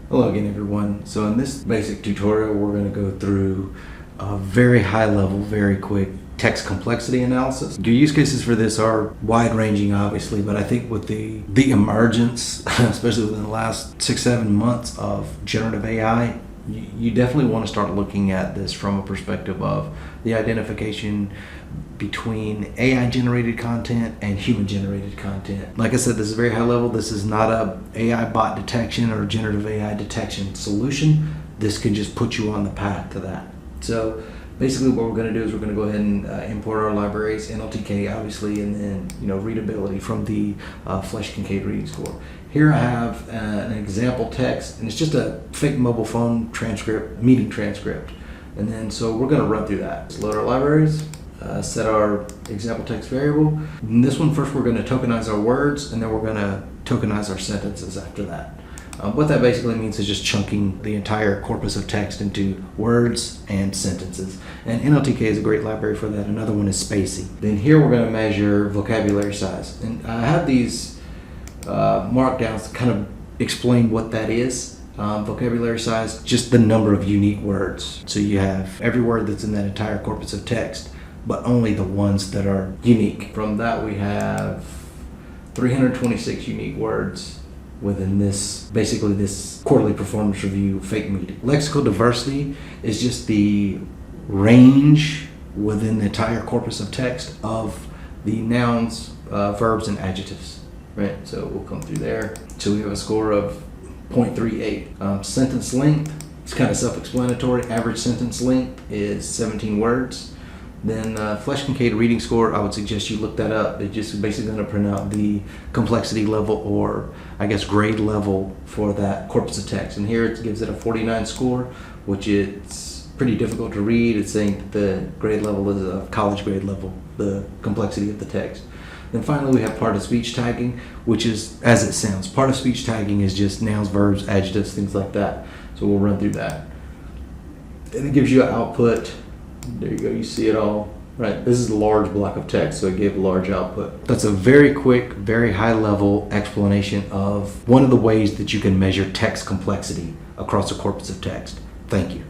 Hello again, everyone. So in this basic tutorial, we're going to go through a very high level, very quick text complexity analysis. Your use cases for this are wide ranging, obviously, but I think with the emergence, especially within the last 6-7 months of generative AI, you definitely want to start looking at this from a perspective of the identification between AI generated content and human generated content. Like I said, this is very high level. This is not a AI bot detection or generative AI detection solution. This can just put you on the path to that. So basically what we're going to do is we're going to go ahead and import our libraries, NLTK obviously, and then readability from the Flesch-Kincaid reading score. Here I have an example text, and it's just a fake mobile phone transcript, meeting transcript. And then so we're going to run through that. Let's load our libraries, set our example text variable. In this one, first we're going to tokenize our words, and then we're going to tokenize our sentences after that. What that basically means is just chunking the entire corpus of text into words and sentences. And NLTK is a great library for that. Another one is Spacey. Then here we're going to measure vocabulary size. And I have these markdowns to kind of explain what that is. Vocabulary size, just the number of unique words. So you have every word that's in that entire corpus of text, but only the ones that are unique. From that we have 326 unique words within this, basically this quarterly performance review fake meeting. Lexical diversity is just the range within the entire corpus of text of the nouns, verbs, and adjectives, right? So we'll come through there. So we have a score of 0.38. Sentence length, it's kind of self-explanatory. Average sentence length is 17 words. Then Flesch-Kincaid reading score, I would suggest you look that up. It's just basically going to print out the complexity level, or I guess grade level, for that corpus of text. And here it gives it a 49 score, which is pretty difficult to read. It's saying that the grade level is a college grade level, the complexity of the text. Then finally we have part of speech tagging, which is as it sounds. Part of speech tagging is just nouns, verbs, adjectives, things like that. So we'll run through that. And it gives you an output. There you go, you see it all. Right, this is a large block of text, so it gave a large output. That's a very quick, very high level explanation of one of the ways that you can measure text complexity across a corpus of text. Thank you.